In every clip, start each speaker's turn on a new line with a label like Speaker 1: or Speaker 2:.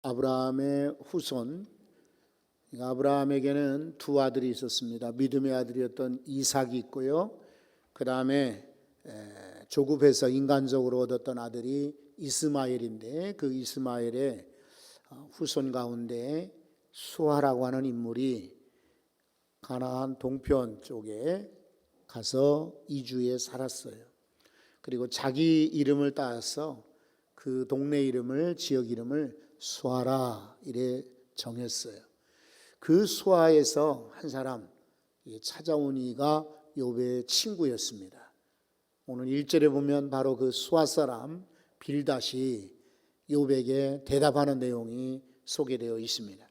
Speaker 1: 아브라함의 후손, 아브라함에게는 두 아들이 있었습니다. 믿음의 아들이었던 이삭이 있고요. 그 다음에 조급해서 인간적으로 얻었던 아들이 이스마엘인데, 그 이스마엘의 후손 가운데 수아라고 하는 인물이 가나안 동편 쪽에 가서 이주해 살았어요. 그리고 자기 이름을 따서 그 동네 이름을, 지역 이름을 수아라 이래 정했어요. 그 수아에서 한 사람 찾아온 이가 욥의 친구였습니다. 오늘 1절에 보면 바로 그 수아 사람 빌닷이 욥에게 대답하는 내용이 소개되어 있습니다.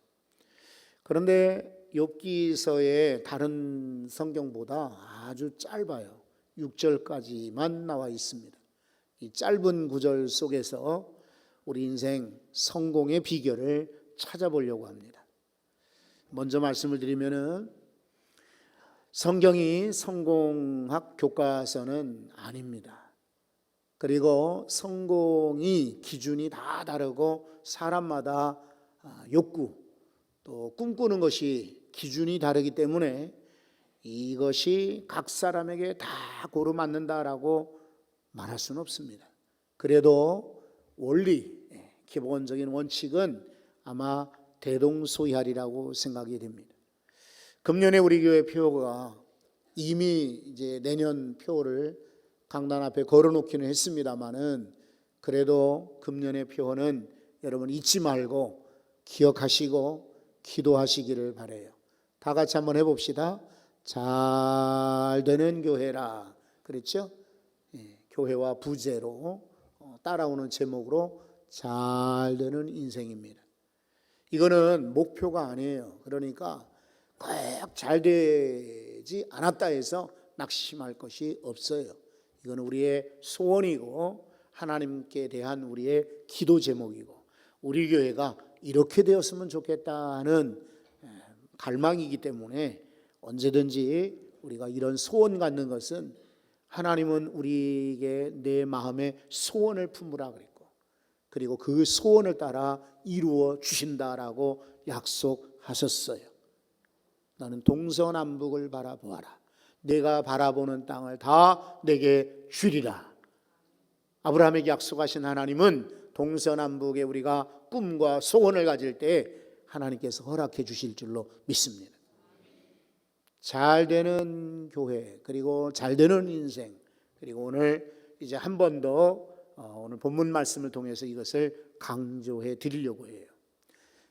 Speaker 1: 그런데 욥기서의 다른 성경보다 아주 짧아요. 6절까지만 나와 있습니다. 이 짧은 구절 속에서 우리 인생 성공의 비결을 찾아보려고 합니다. 먼저 말씀을 드리면은 성경이 성공학 교과서는 아닙니다. 그리고 성공이 기준이 다 다르고 사람마다 욕구 또 꿈꾸는 것이 기준이 다르기 때문에 이것이 각 사람에게 다 고루 맞는다라고 말할 수는 없습니다. 그래도 원리, 기본적인 원칙은 아마 대동소이하리라고 생각이 됩니다. 금년에 우리 교회 표가 이미 이제 내년 표를 강단 앞에 걸어놓기는 했습니다만은 그래도 금년의 표는 여러분 잊지 말고 기억하시고 기도하시기를 바라요. 다 같이 한번 해봅시다. 잘 되는 교회라 그랬죠? 교회와 부제로 따라오는 제목으로 잘 되는 인생입니다. 이거는 목표가 아니에요. 그러니까 꼭 잘 되지 않았다 해서 낙심할 것이 없어요. 이건 우리의 소원이고 하나님께 대한 우리의 기도 제목이고 우리 교회가 이렇게 되었으면 좋겠다는 갈망이기 때문에 언제든지 우리가 이런 소원 갖는 것은 하나님은 우리에게 내 마음의 소원을 품으라 그랬고 그리고 그 소원을 따라 이루어 주신다라고 약속하셨어요. 너는 동서남북을 바라보아라. 내가 바라보는 땅을 다 내게 주리라. 아브라함에게 약속하신 하나님은 동서남북에 우리가 꿈과 소원을 가질 때 하나님께서 허락해 주실 줄로 믿습니다. 잘 되는 교회 그리고 잘 되는 인생 그리고 오늘 이제 한 번 더 오늘 본문 말씀을 통해서 이것을 강조해 드리려고 해요.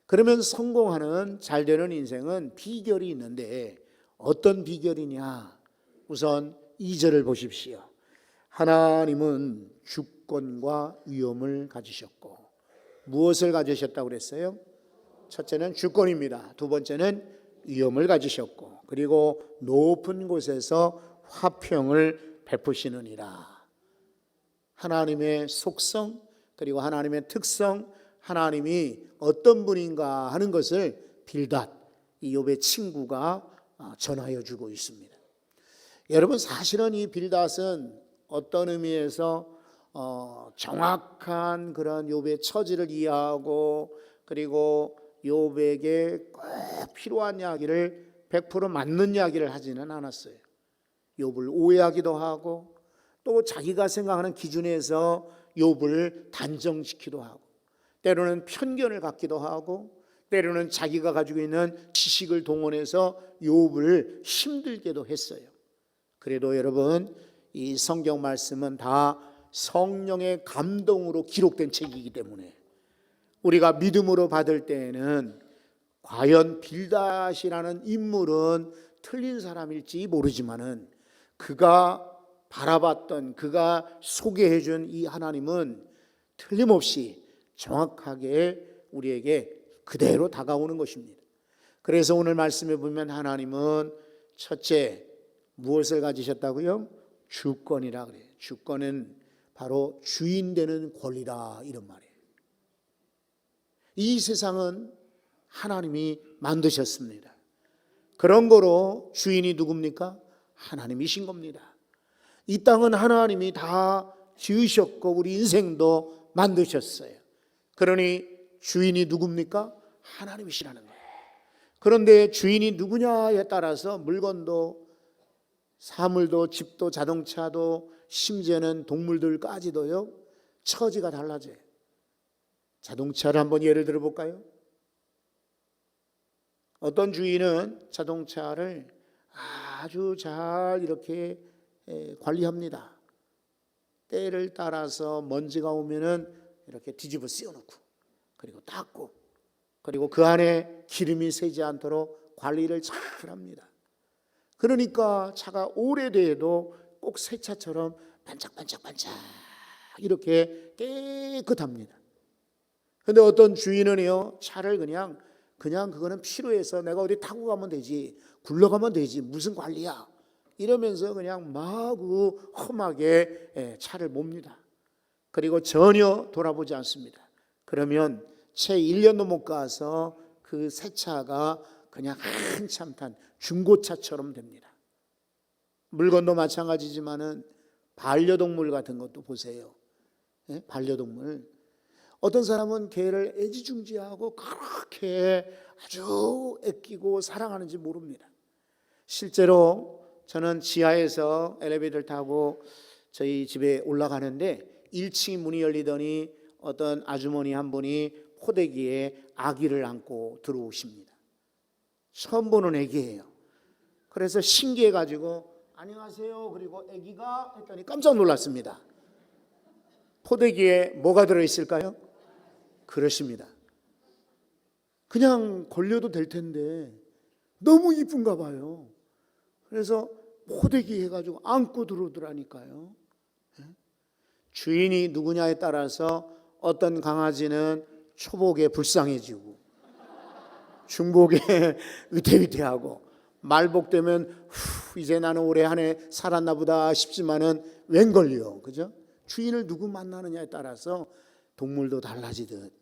Speaker 1: 그러면 성공하는 잘 되는 인생은 비결이 있는데 어떤 비결이냐? 우선 2절을 보십시오. 하나님은 주권과 위엄을 가지셨고 무엇을 가지셨다고 그랬어요? 첫째는 주권입니다. 두 번째는 위엄을 가지셨고 그리고 높은 곳에서 화평을 베푸시느니라. 하나님의 속성 그리고 하나님의 특성 하나님이 어떤 분인가 하는 것을 빌닷 이 욥의 친구가 전하여 주고 있습니다. 여러분 사실은 이 빌닷은 어떤 의미에서 정확한 그런 욥의 처지를 이해하고 그리고 욥에게 꼭 필요한 이야기를 100% 맞는 이야기를 하지는 않았어요. 욥을 오해하기도 하고 또 자기가 생각하는 기준에서 욥을 단정시키기도 하고 때로는 편견을 갖기도 하고 때로는 자기가 가지고 있는 지식을 동원해서 욥을 힘들게도 했어요. 그래도 여러분 이 성경 말씀은 다 성령의 감동으로 기록된 책이기 때문에 우리가 믿음으로 받을 때에는 과연 빌닷이라는 인물은 틀린 사람일지 모르지만은 그가 바라봤던 그가 소개해 준 이 하나님은 틀림없이 정확하게 우리에게 그대로 다가오는 것입니다. 그래서 오늘 말씀에 보면 하나님은 첫째 무엇을 가지셨다고요? 주권이라 그래요. 주권은 바로 주인 되는 권리다 이런 말이에요. 이 세상은 하나님이 만드셨습니다. 그런 거로 주인이 누굽니까? 하나님이신 겁니다. 이 땅은 하나님이 다 지으셨고 우리 인생도 만드셨어요. 그러니 주인이 누굽니까? 하나님이시라는 거예요. 그런데 주인이 누구냐에 따라서 물건도, 사물도, 집도, 자동차도, 심지어는 동물들까지도요, 처지가 달라져요. 자동차를 한번 예를 들어 볼까요? 어떤 주인은 자동차를 아주 잘 이렇게 관리합니다. 때를 따라서 먼지가 오면은 이렇게 뒤집어 씌워놓고, 그리고 닦고, 그리고 그 안에 기름이 새지 않도록 관리를 잘 합니다. 그러니까 차가 오래돼도 꼭 새 차처럼 반짝반짝반짝 이렇게 깨끗합니다. 근데 어떤 주인은요, 차를 그냥 그거는 필요해서 내가 어디 타고 가면 되지, 굴러가면 되지, 무슨 관리야, 이러면서 그냥 마구 험하게 차를 몹니다. 그리고 전혀 돌아보지 않습니다. 그러면 채 1년도 못 가서 그 새 차가 그냥 한참 탄 중고차처럼 됩니다. 물건도 마찬가지지만은 반려동물 같은 것도 보세요. 반려동물. 어떤 사람은 개를 애지중지하고 그렇게 아주 아끼고 사랑하는지 모릅니다. 실제로 저는 지하에서 엘리베이터를 타고 저희 집에 올라가는데 1층 문이 열리더니 어떤 아주머니 한 분이 포대기에 아기를 안고 들어오십니다. 처음 보는 아기예요. 그래서 신기해가지고 안녕하세요, 그리고 아기가 했더니 깜짝 놀랐습니다. 포대기에 뭐가 들어있을까요? 그렇습니다. 그냥 걸려도 될 텐데 너무 이쁜가 봐요. 그래서 포대기 해가지고 안고 들어오더라니까요. 주인이 누구냐에 따라서 어떤 강아지는 초복에 불쌍해지고, 중복에 위태위태하고, 말복되면 이제 나는 올해 한 해 살았나 보다 싶지만은 웬걸요, 그죠? 주인을 누구 만나느냐에 따라서 동물도 달라지듯,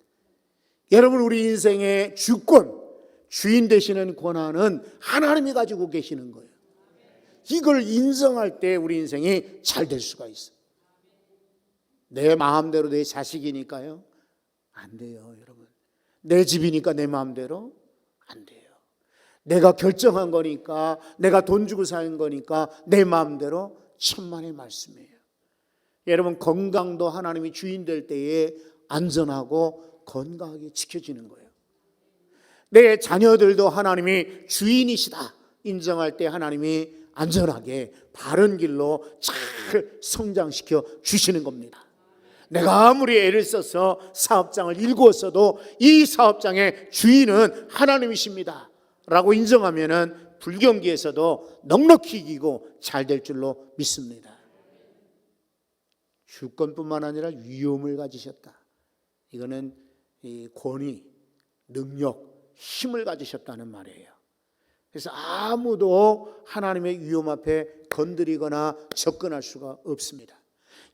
Speaker 1: 여러분, 우리 인생의 주권, 주인 되시는 권한은 하나님이 가지고 계시는 거예요. 이걸 인정할 때 우리 인생이 잘 될 수가 있어요. 내 마음대로 내 자식이니까요, 안 돼요, 여러분. 내 집이니까 내 마음대로 안 돼요. 내가 결정한 거니까, 내가 돈 주고 산 거니까 내 마음대로, 천만의 말씀이에요. 여러분, 건강도 하나님이 주인 될 때에 안전하고 건강하게 지켜지는 거예요. 내 자녀들도 하나님이 주인이시다 인정할 때 하나님이 안전하게 바른 길로 잘 성장시켜 주시는 겁니다. 내가 아무리 애를 써서 사업장을 일구었어도 이 사업장의 주인은 하나님이십니다 라고 인정하면은 불경기에서도 넉넉히 이기고 잘 될 줄로 믿습니다. 주권뿐만 아니라 위엄을 가지셨다. 이거는 이 권위, 능력, 힘을 가지셨다는 말이에요. 그래서 아무도 하나님의 위엄 앞에 건드리거나 접근할 수가 없습니다.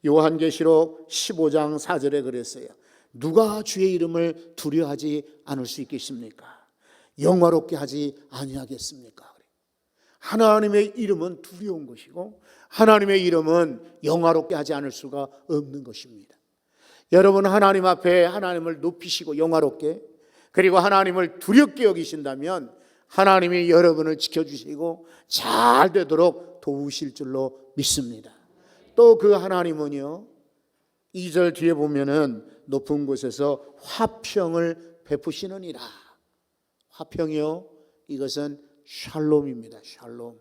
Speaker 1: 요한계시록 15장 4절에 그랬어요. 누가 주의 이름을 두려워하지 않을 수 있겠습니까? 영화롭게 하지 아니하겠습니까? 하나님의 이름은 두려운 것이고 하나님의 이름은 영화롭게 하지 않을 수가 없는 것입니다. 여러분, 하나님 앞에 하나님을 높이시고 영화롭게, 그리고 하나님을 두렵게 여기신다면 하나님이 여러분을 지켜주시고 잘 되도록 도우실 줄로 믿습니다. 또 그 하나님은요, 2절 뒤에 보면은 높은 곳에서 화평을 베푸시느니라. 화평이요, 이것은 샬롬입니다. 샬롬.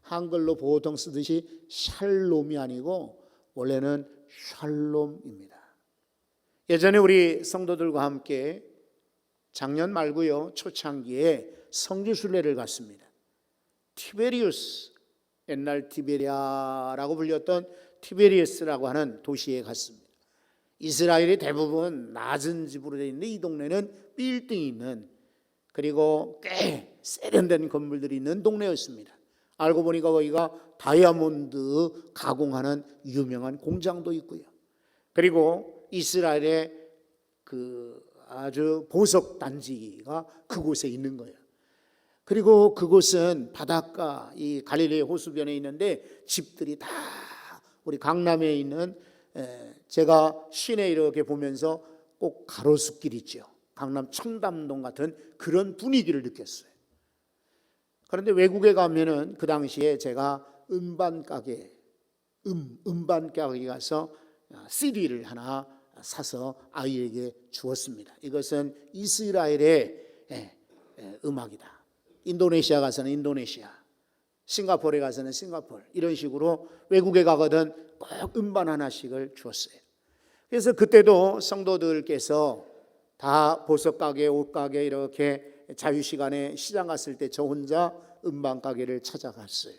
Speaker 1: 한글로 보통 쓰듯이 샬롬이 아니고 원래는 샬롬입니다. 예전에 우리 성도들과 함께 작년 말고요, 초창기에 성지순례를 갔습니다. 티베리우스, 옛날 티베리아라고 불렸던 티베리우스라고 하는 도시에 갔습니다. 이스라엘이 대부분 낮은 집으로 되어 있는데 이 동네는 빌딩이 있는, 그리고 꽤 세련된 건물들이 있는 동네였습니다. 알고 보니까 거기가 다이아몬드 가공하는 유명한 공장도 있고요. 그리고 이스라엘의 그 아주 보석 단지가 그곳에 있는 거예요. 그리고 그곳은 바닷가, 이 갈릴리 호수변에 있는데 집들이 다 우리 강남에 있는, 제가 시내 이렇게 보면서 꼭 가로수길 있죠. 강남 청담동 같은 그런 분위기를 느꼈어요. 그런데 외국에 가면은 그 당시에 제가 음반 가게 가서 CD를 하나 사서 아이에게 주었습니다. 이것은 이스라엘의 음악이다. 인도네시아 가서는 인도네시아, 싱가포르에 가서는 싱가포르, 이런 식으로 외국에 가거든 꼭 음반 하나씩을 주었어요. 그래서 그때도 성도들께서 다 보석 가게, 옷 가게 이렇게 자유시간에 시장 갔을 때 저 혼자 음반 가게를 찾아갔어요.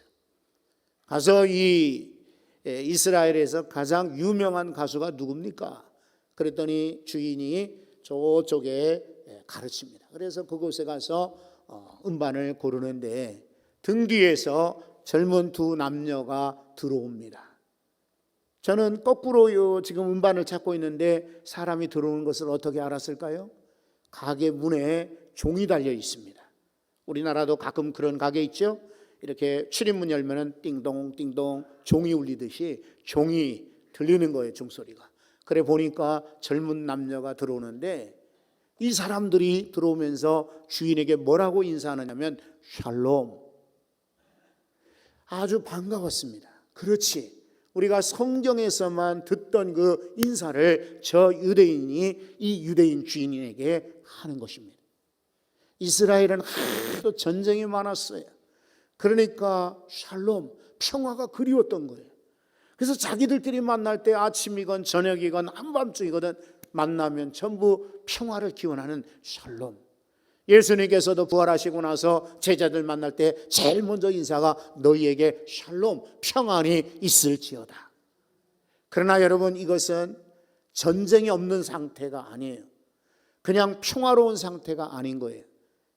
Speaker 1: 가서 이 이스라엘에서 가장 유명한 가수가 누굽니까? 그랬더니 주인이 저쪽에 가르칩니다. 그래서 그곳에 가서 음반을 고르는데 등 뒤에서 젊은 두 남녀가 들어옵니다. 저는 거꾸로 지금 음반을 찾고 있는데 사람이 들어오는 것을 어떻게 알았을까요? 가게 문에 종이 달려 있습니다. 우리나라도 가끔 그런 가게 있죠? 이렇게 출입문 열면은 띵동 띵동 종이 울리듯이 종이 들리는 거예요, 종소리가. 그래 보니까 젊은 남녀가 들어오는데 이 사람들이 들어오면서 주인에게 뭐라고 인사하느냐면 샬롬. 아주 반가웠습니다. 그렇지. 우리가 성경에서만 듣던 그 인사를 저 유대인이 이 유대인 주인에게 하는 것입니다. 이스라엘은 하도 전쟁이 많았어요. 그러니까 샬롬, 평화가 그리웠던 거예요. 그래서 자기들끼리 만날 때 아침이건 저녁이건 한밤중이거든 만나면 전부 평화를 기원하는 샬롬. 예수님께서도 부활하시고 나서 제자들 만날 때 제일 먼저 인사가 너희에게 샬롬, 평안이 있을지어다. 그러나 여러분, 이것은 전쟁이 없는 상태가 아니에요. 그냥 평화로운 상태가 아닌 거예요.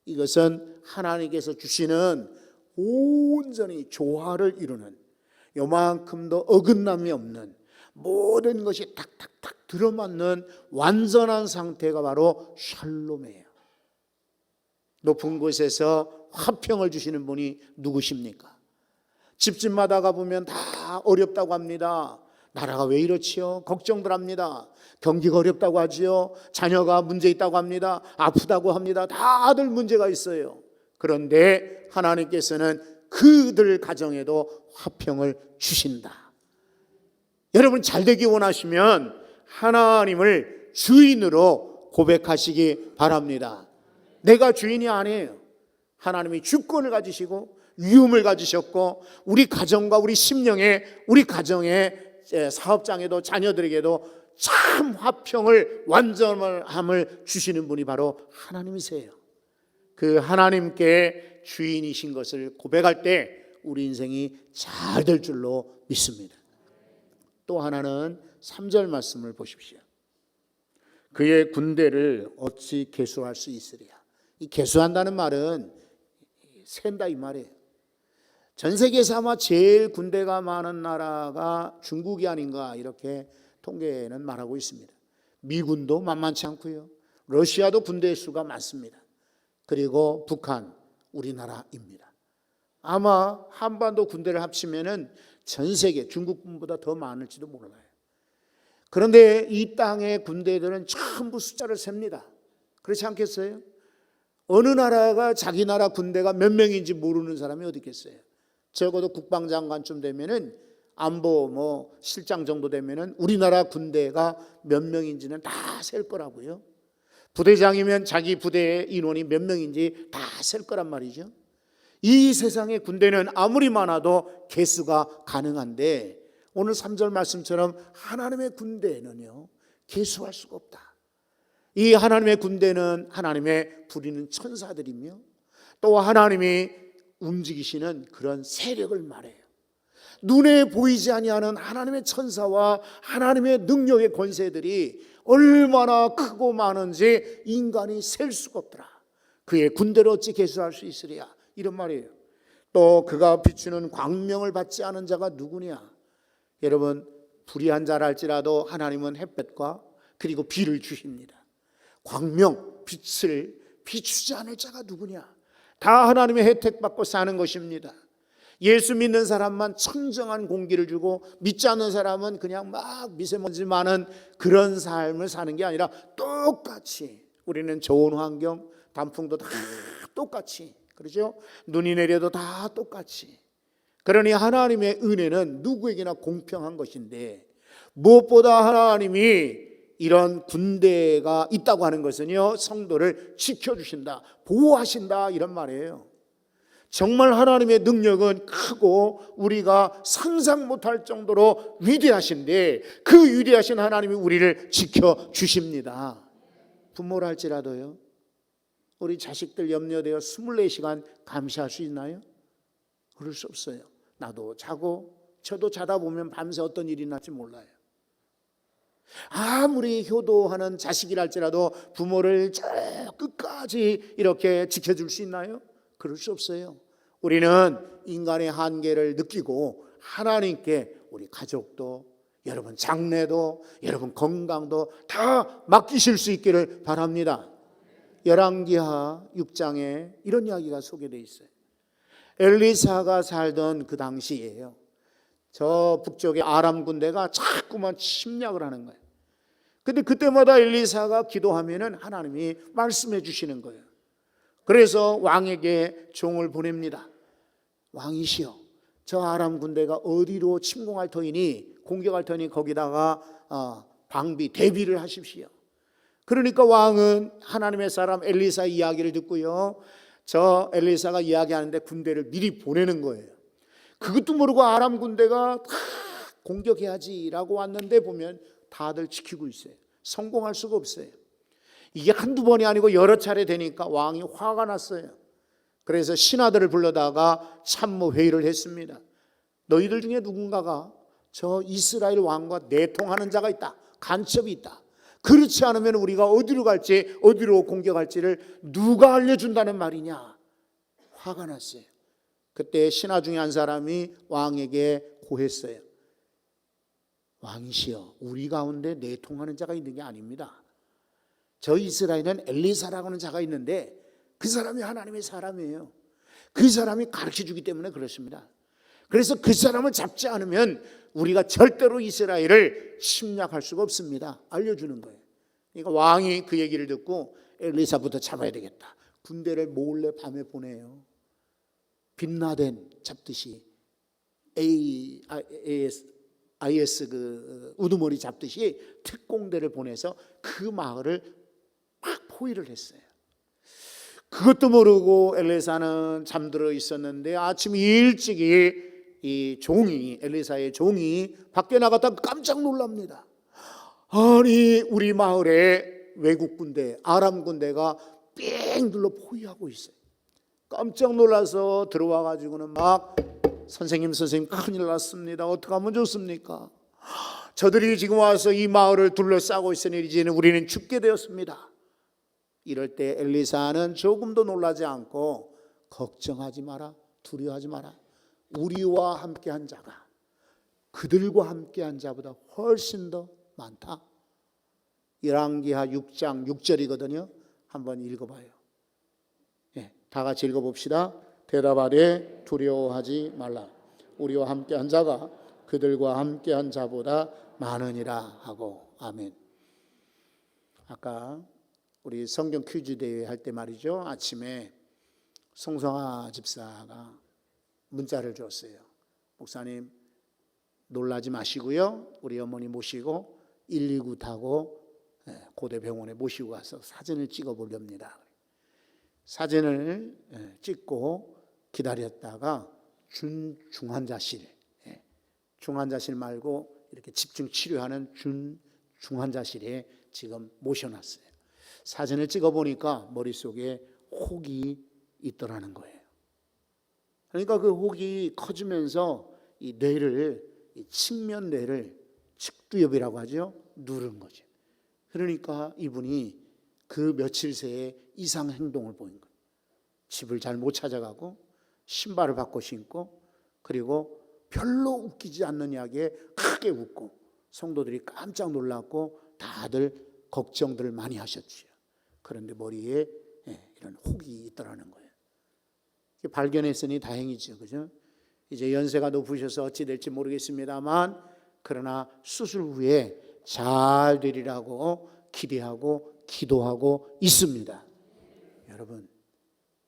Speaker 1: 이것은 하나님께서 주시는 온전히 조화를 이루는, 요만큼도 어긋남이 없는, 모든 것이 탁탁탁 들어맞는 완전한 상태가 바로 샬롬이에요. 높은 곳에서 화평을 주시는 분이 누구십니까? 집집마다 가보면 다 어렵다고 합니다. 나라가 왜 이렇지요? 걱정들 합니다. 경기가 어렵다고 하지요. 자녀가 문제 있다고 합니다. 아프다고 합니다. 다들 문제가 있어요. 그런데 하나님께서는 그들 가정에도 화평을 주신다. 여러분, 잘되기 원하시면 하나님을 주인으로 고백하시기 바랍니다. 내가 주인이 아니에요. 하나님이 주권을 가지시고 위엄을 가지셨고 우리 가정과 우리 심령에, 우리 가정의 사업장에도 자녀들에게도 참 화평을, 완전함을 주시는 분이 바로 하나님이세요. 그 하나님께 주인이신 것을 고백할 때 우리 인생이 잘 될 줄로 믿습니다. 또 하나는 3절 말씀을 보십시오. 그의 군대를 어찌 계수할 수 있으랴. 이 계수한다는 말은 샌다 이 말이에요. 전 세계에서 아마 제일 군대가 많은 나라가 중국이 아닌가 이렇게 통계는 말하고 있습니다. 미군도 만만치 않고요. 러시아도 군대 수가 많습니다. 그리고 북한, 우리나라입니다. 아마 한반도 군대를 합치면은 전 세계 중국군보다 더 많을지도 몰라요. 그런데 이 땅의 군대들은 전부 숫자를 셉니다. 그렇지 않겠어요? 어느 나라가 자기 나라 군대가 몇 명인지 모르는 사람이 어디 있겠어요? 적어도 국방장관쯤 되면은 안보 실장 정도 되면은 우리나라 군대가 몇 명인지는 다 셀 거라고요. 부대장이면 자기 부대의 인원이 몇 명인지 다 셀 거란 말이죠. 이 세상의 군대는 아무리 많아도 계수가 가능한데 오늘 3절 말씀처럼 하나님의 군대는요, 계수할 수가 없다. 이 하나님의 군대는 하나님의 부리는 천사들이며 또 하나님이 움직이시는 그런 세력을 말해요. 눈에 보이지 아니하는 하나님의 천사와 하나님의 능력의 권세들이 얼마나 크고 많은지 인간이 셀 수가 없더라. 그의 군대를 어찌 계수할 수 있으랴, 이런 말이에요. 또 그가 비추는 광명을 받지 않은 자가 누구냐. 여러분, 불의한 자랄지라도 하나님은 햇볕과 그리고 비를 주십니다. 광명, 빛을 비추지 않을 자가 누구냐. 다 하나님의 혜택 받고 사는 것입니다. 예수 믿는 사람만 청정한 공기를 주고 믿지 않는 사람은 그냥 막 미세먼지 많은 그런 삶을 사는 게 아니라 똑같이 우리는 좋은 환경, 단풍도 다 똑같이, 그렇죠? 눈이 내려도 다 똑같이. 그러니 하나님의 은혜는 누구에게나 공평한 것인데, 무엇보다 하나님이 이런 군대가 있다고 하는 것은요, 성도를 지켜주신다, 보호하신다, 이런 말이에요. 정말 하나님의 능력은 크고 우리가 상상 못할 정도로 위대하신데, 그 위대하신 하나님이 우리를 지켜주십니다. 부모라 할지라도요, 우리 자식들 염려되어 24시간 감시할 수 있나요? 그럴 수 없어요. 나도 자고 저도 자다 보면 밤새 어떤 일이 날지 몰라요. 아무리 효도하는 자식이랄지라도 부모를 저 끝까지 이렇게 지켜줄 수 있나요? 그럴 수 없어요. 우리는 인간의 한계를 느끼고 하나님께 우리 가족도, 여러분 장래도, 여러분 건강도 다 맡기실 수 있기를 바랍니다. 열왕기하 6장에 이런 이야기가 소개되어 있어요. 엘리사가 살던 그 당시예요. 저 북쪽의 아람 군대가 자꾸만 침략을 하는 거예요. 근데 그때마다 엘리사가 기도하면은 하나님이 말씀해 주시는 거예요. 그래서 왕에게 종을 보냅니다. 왕이시여, 저 아람 군대가 어디로 침공할 터이니, 공격할 터이니 거기다가 방비, 대비를 하십시오. 그러니까 왕은 하나님의 사람 엘리사 이야기를 듣고요, 저 엘리사가 이야기하는데 군대를 미리 보내는 거예요. 그것도 모르고 아람 군대가 다 공격해야지라고 왔는데 보면 다들 지키고 있어요. 성공할 수가 없어요. 이게 한두 번이 아니고 여러 차례 되니까 왕이 화가 났어요. 그래서 신하들을 불러다가 참모 회의를 했습니다. 너희들 중에 누군가가 저 이스라엘 왕과 내통하는 자가 있다, 간첩이 있다. 그렇지 않으면 우리가 어디로 갈지, 어디로 공격할지를 누가 알려준다는 말이냐. 화가 났어요. 그때 신하 중에 한 사람이 왕에게 고했어요. 왕이시여, 우리 가운데 내통하는 자가 있는 게 아닙니다. 저 이스라엘은 엘리사라고 하는 자가 있는데 그 사람이 하나님의 사람이에요. 그 사람이 가르쳐주기 때문에 그렇습니다. 그래서 그 사람을 잡지 않으면 우리가 절대로 이스라엘을 침략할 수가 없습니다. 알려주는 거예요. 그러니까 왕이 그 얘기를 듣고 엘리사부터 잡아야 되겠다. 군대를 몰래 밤에 보내요. 빈라덴 잡듯이, IS 그 우두머리 잡듯이 특공대를 보내서 그 마을을 막 포위를 했어요. 그것도 모르고 엘리사는 잠들어 있었는데 아침 일찍이 이 종이, 엘리사의 종이 밖에 나갔다 깜짝 놀랍니다. 아니, 우리 마을에 외국 군대, 아람 군대가 삥 둘러 포위하고 있어요. 깜짝 놀라서 들어와 가지고는 막 선생님 큰일 났습니다. 어떻게 하면 좋습니까? 저들이 지금 와서 이 마을을 둘러싸고 있으니 이제는 우리는 죽게 되었습니다. 이럴 때 엘리사는 조금도 놀라지 않고 걱정하지 마라, 두려워하지 마라. 우리와 함께한 자가 그들과 함께한 자보다 훨씬 더 많다. 열왕기하 6장 6절이거든요. 한번 읽어봐요. 다 같이 읽어봅시다. 대답하되 두려워하지 말라. 우리와 함께한 자가 그들과 함께한 자보다 많으니라 하고. 아멘. 아까 우리 성경 퀴즈 대회 할 때 말이죠, 아침에 송성아 집사가 문자를 줬어요. 목사님 놀라지 마시고요, 우리 어머니 모시고 119 타고 고대병원에 모시고 가서 사진을 찍어 보렵니다. 사진을 찍고 기다렸다가 중환자실, 중환자실 말고 이렇게 집중 치료하는 중환자실에 지금 모셔놨어요. 사진을 찍어 보니까 머릿속에 혹이 있더라는 거예요. 그러니까 그 혹이 커지면서 이 뇌를, 이 측면 뇌를 측두엽이라고 하죠, 누른 거죠. 그러니까 이분이 그 며칠 새에 이상 행동을 보인 거예요. 집을 잘 못 찾아가고 신발을 바꿔 신고, 그리고 별로 웃기지 않는 이야기에 크게 웃고, 성도들이 깜짝 놀랐고 다들 걱정들을 많이 하셨지요. 그런데 머리에 이런 혹이 있더라는 거예요. 발견했으니 다행이죠, 그죠? 이제 연세가 높으셔서 어찌 될지 모르겠습니다만 그러나 수술 후에 잘 되리라고 기대하고 기도하고 있습니다. 여러분,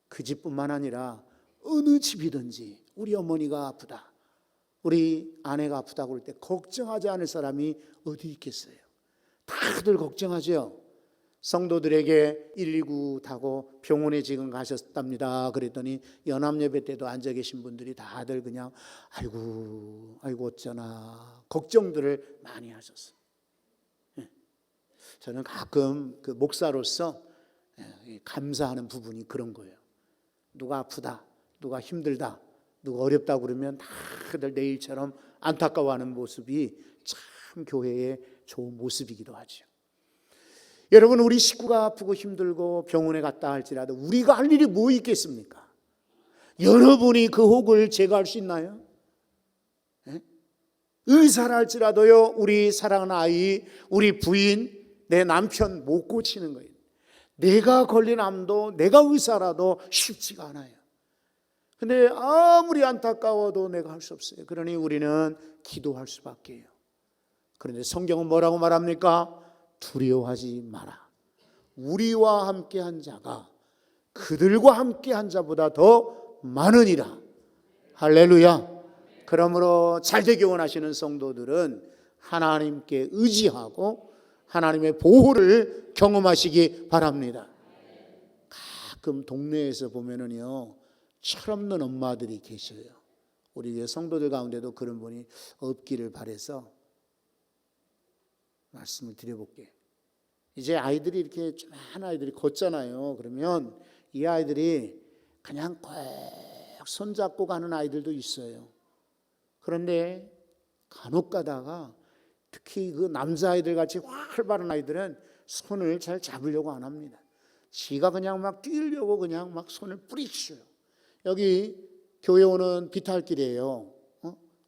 Speaker 1: 그 집뿐만 아니라 어느 집이든지 우리 어머니가 아프다, 우리 아내가 아프다고 할 때 걱정하지 않을 사람이 어디 있겠어요? 다들 걱정하죠. 성도들에게 119 타고 병원에 지금 가셨답니다 그랬더니 연합예배 때도 앉아 계신 분들이 다들 그냥 아이고 어쩌나 걱정들을 많이 하셨어요. 저는 가끔 그 목사로서 감사하는 부분이 그런 거예요. 누가 아프다, 누가 힘들다, 누가 어렵다 그러면 다들 내일처럼 안타까워하는 모습이 참 교회의 좋은 모습이기도 하죠. 여러분, 우리 식구가 아프고 힘들고 병원에 갔다 할지라도 우리가 할 일이 뭐 있겠습니까? 여러분이 그 혹을 제거할 수 있나요? 의사라 할지라도요, 우리 사랑하는 아이, 우리 부인, 내 남편 못 고치는 거예요. 내가 걸린 암도 내가 의사라도 쉽지가 않아요. 근데 아무리 안타까워도 내가 할 수 없어요. 그러니 우리는 기도할 수밖에 해요. 그런데 성경은 뭐라고 말합니까? 두려워하지 마라. 우리와 함께한 자가 그들과 함께한 자보다 더 많으니라. 할렐루야. 그러므로 잘되기 원하시는 성도들은 하나님께 의지하고 하나님의 보호를 경험하시기 바랍니다. 가끔 동네에서 보면은요, 철없는 엄마들이 계셔요. 우리 성도들 가운데도 그런 분이 없기를 바라서 말씀을 드려볼게요. 이제 아이들이 이렇게 조그만 아이들이 걷잖아요. 그러면 이 아이들이 그냥 꼭 손잡고 가는 아이들도 있어요. 그런데 간혹 가다가 특히 그 남자아이들 같이 활발한 아이들은 손을 잘 잡으려고 안 합니다. 지가 그냥 막 뛰려고 그냥 막 손을 뿌리쳐요. 여기 교회 오는 비탈길이에요.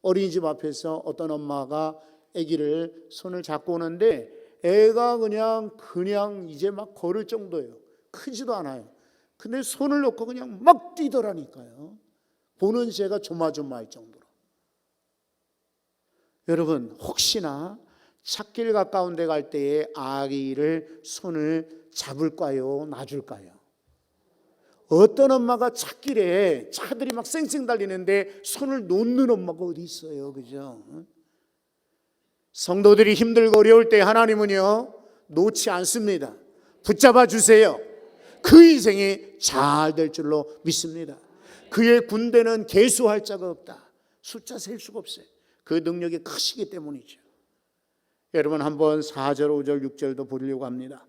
Speaker 1: 어린이집 앞에서 어떤 엄마가 아기를 손을 잡고 오는데 애가 그냥 이제 막 걸을 정도예요. 크지도 않아요. 근데 손을 놓고 그냥 막 뛰더라니까요. 보는 제가 조마조마할 정도로. 여러분, 혹시나 찾길 가까운 데 갈 때에 아기를 손을 잡을까요? 놔줄까요? 어떤 엄마가 찾길에 차들이 막 쌩쌩 달리는데 손을 놓는 엄마가 어디 있어요? 그죠? 성도들이 힘들고 어려울 때 하나님은요, 놓지 않습니다. 붙잡아 주세요. 그 인생이 잘 될 줄로 믿습니다. 그의 군대는 계수할 자가 없다. 숫자 셀 수가 없어요. 그 능력이 크시기 때문이죠. 여러분, 한번 4절, 5절, 6절도 보려고 합니다.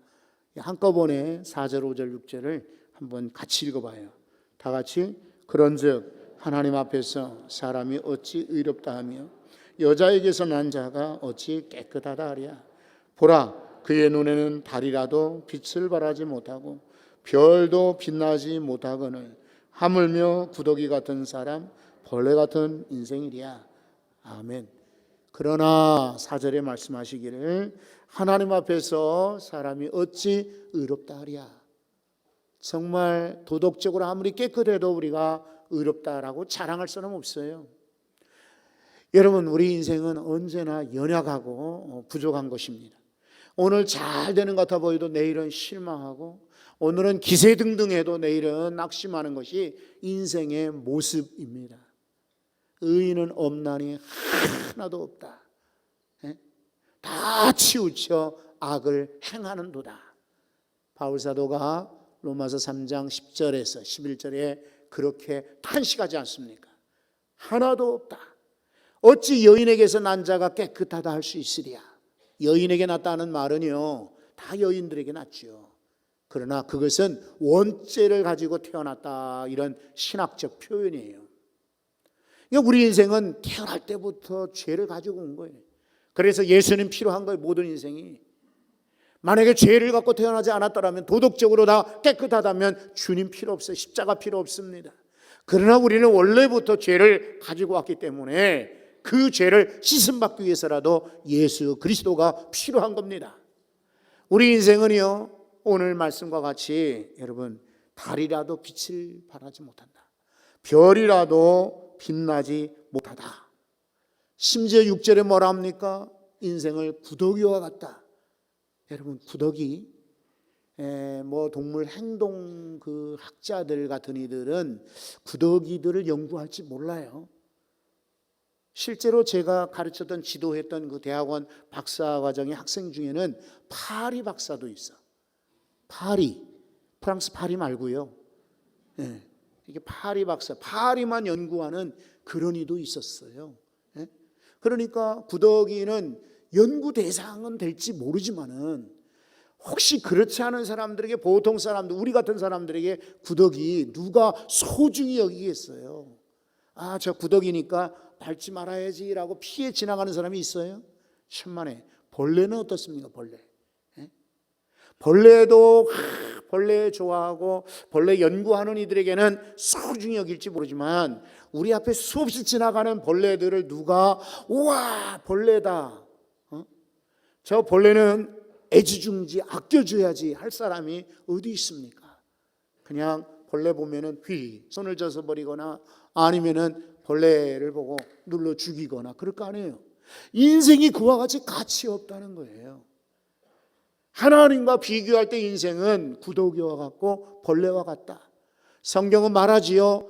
Speaker 1: 한꺼번에 4절, 5절, 6절을 한번 같이 읽어봐요. 다 같이. 그런즉 하나님 앞에서 사람이 어찌 의롭다 하며 여자에게서 난 자가 어찌 깨끗하다 하랴. 보라, 그의 눈에는 달이라도 빛을 발하지 못하고 별도 빛나지 못하거늘 하물며 구더기 같은 사람, 벌레 같은 인생이랴. 아멘. 그러나 4절에 말씀하시기를 하나님 앞에서 사람이 어찌 의롭다 하랴. 정말 도덕적으로 아무리 깨끗해도 우리가 의롭다라고 자랑할 수는 없어요. 여러분, 우리 인생은 언제나 연약하고 부족한 것입니다. 오늘 잘 되는 것 같아 보여도 내일은 실망하고, 오늘은 기세등등해도 내일은 낙심하는 것이 인생의 모습입니다. 의인은 없나니 하나도 없다. 다 치우쳐 악을 행하는도다. 바울사도가 로마서 3장 10절에서 11절에 그렇게 탄식하지 않습니까? 하나도 없다. 어찌 여인에게서 난 자가 깨끗하다 할 수 있으랴. 여인에게 났다는 말은요, 다 여인들에게 났죠. 그러나 그것은 원죄를 가지고 태어났다, 이런 신학적 표현이에요. 그러니까 우리 인생은 태어날 때부터 죄를 가지고 온 거예요. 그래서 예수는 필요한 거예요. 모든 인생이. 만약에 죄를 갖고 태어나지 않았더라면, 도덕적으로 다 깨끗하다면 주님 필요 없어요. 십자가 필요 없습니다. 그러나 우리는 원래부터 죄를 가지고 왔기 때문에 그 죄를 씻음받기 위해서라도 예수 그리스도가 필요한 겁니다. 우리 인생은요, 오늘 말씀과 같이 여러분, 달이라도 빛을 발하지 못한다. 별이라도 빛나지 못하다. 심지어 6절에 뭐라 합니까? 인생을 구더기와 같다. 여러분, 구더기, 뭐 동물 행동 그 학자들 같은 이들은 구더기들을 연구할지 몰라요. 실제로 제가 가르쳤던 지도했던 그 대학원 박사과정의 학생 중에는 파리 박사도 있어. 파리, 프랑스 파리 말고요. 이게 파리 박사, 파리만 연구하는 그런 이도 있었어요. 그러니까 구더기는 연구 대상은 될지 모르지만은 혹시 그렇지 않은 사람들에게, 보통 사람들, 우리 같은 사람들에게 구더기 누가 소중히 여기겠어요? 아, 저 구더기니까 밟지 말아야지라고 피해 지나가는 사람이 있어요? 천만에. 벌레는 어떻습니까? 벌레도 벌레 좋아하고 벌레 연구하는 이들에게는 소중히 여길지 모르지만 우리 앞에 수없이 지나가는 벌레들을 누가 우와 벌레다, 저 벌레는 애지중지 아껴줘야지 할 사람이 어디 있습니까? 그냥 벌레 보면은 손을 져서 버리거나 아니면은 벌레를 보고 눌러 죽이거나 그럴 거 아니에요. 인생이 그와 같이 가치 없다는 거예요. 하나님과 비교할 때 인생은 구더기와 같고 벌레와 같다. 성경은 말하지요.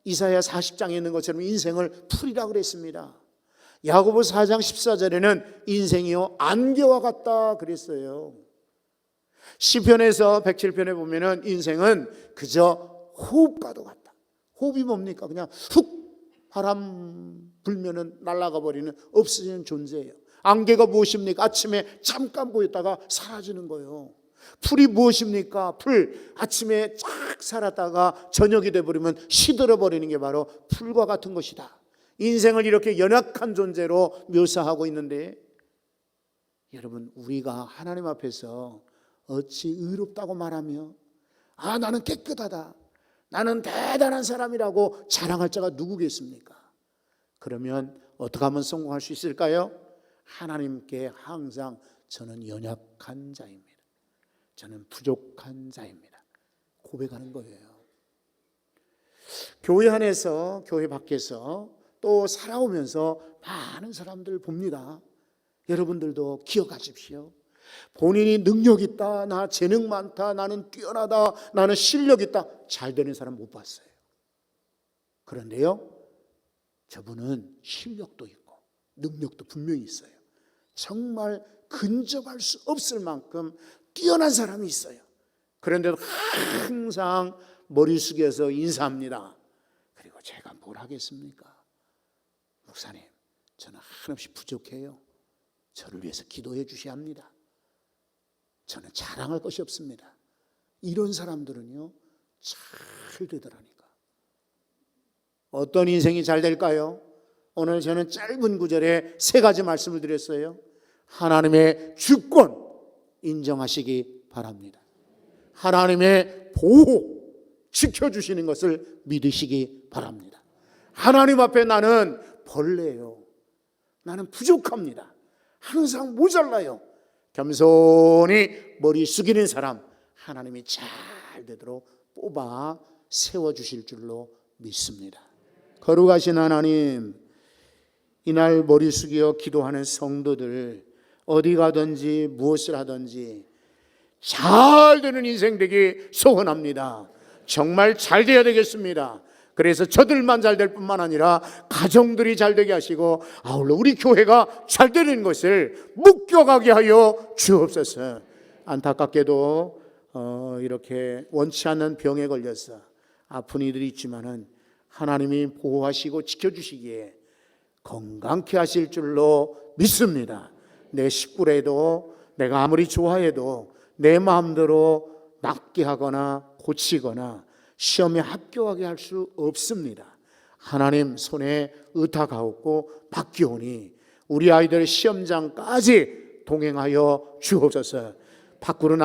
Speaker 1: 이사야 40장에 있는 것처럼 인생을 풀이라 그랬습니다. 야고보 4장 14절에는 인생이요 안개와 같다 그랬어요. 시편에서 107편에 보면은 인생은 그저 호흡과도 같다. 호흡이 뭡니까? 그냥 훅 바람 불면은 날아가 버리는 없어지는 존재예요. 안개가 무엇입니까? 아침에 잠깐 보였다가 사라지는 거예요. 풀이 무엇입니까? 풀, 아침에 쫙 살았다가 저녁이 돼버리면 시들어 버리는 게 바로 풀과 같은 것이다. 인생을 이렇게 연약한 존재로 묘사하고 있는데, 여러분, 우리가 하나님 앞에서 어찌 의롭다고 말하며 아 나는 깨끗하다, 나는 대단한 사람이라고 자랑할 자가 누구겠습니까? 그러면 어떻게 하면 성공할 수 있을까요? 하나님께 항상 저는 연약한 자입니다, 저는 부족한 자입니다 고백하는 거예요. 교회 안에서 교회 밖에서 또 살아오면서 많은 사람들 봅니다. 여러분들도 기억하십시오. 본인이 능력 있다, 나 재능 많다, 나는 뛰어나다, 나는 실력 있다, 잘 되는 사람 못 봤어요. 그런데요, 저분은 실력도 있고 능력도 분명히 있어요. 정말 근접할 수 없을 만큼 뛰어난 사람이 있어요. 그런데도 항상 머리 숙여서 인사합니다. 그리고 제가 뭘 하겠습니까? 목사님, 저는 한없이 부족해요. 저를 위해서 기도해 주셔야 합니다. 저는 자랑할 것이 없습니다. 이런 사람들은요 잘 되더라니까. 어떤 인생이 잘 될까요? 오늘 저는 짧은 구절에 3가지 말씀을 드렸어요. 하나님의 주권 인정하시기 바랍니다. 하나님의 보호 지켜주시는 것을 믿으시기 바랍니다. 하나님 앞에 나는 벌레예요. 나는 부족합니다. 항상 모자라요. 겸손히 머리 숙이는 사람 하나님이 잘 되도록 뽑아 세워주실 줄로 믿습니다. 거룩하신 하나님, 이날 머리 숙여 기도하는 성도들 어디 가든지 무엇을 하든지 잘 되는 인생 되기 소원합니다. 정말 잘 돼야 되겠습니다. 그래서 저들만 잘 될 뿐만 아니라 가정들이 잘 되게 하시고 아울러 우리 교회가 잘 되는 것을 묶여가게 하여 주옵소서. 안타깝게도 이렇게 원치 않는 병에 걸려서 아픈 이들이 있지만은 하나님이 보호하시고 지켜주시기에 건강케 하실 줄로 믿습니다. 내 식구라도 내가 아무리 좋아해도 내 마음대로 낫게 하거나 고치거나 시험에 합격하게 할 수 없습니다. 하나님 손에 의탁하옵고 맡기오니 우리 아이들 시험장까지 동행하여 주옵소서. 밖으로 나가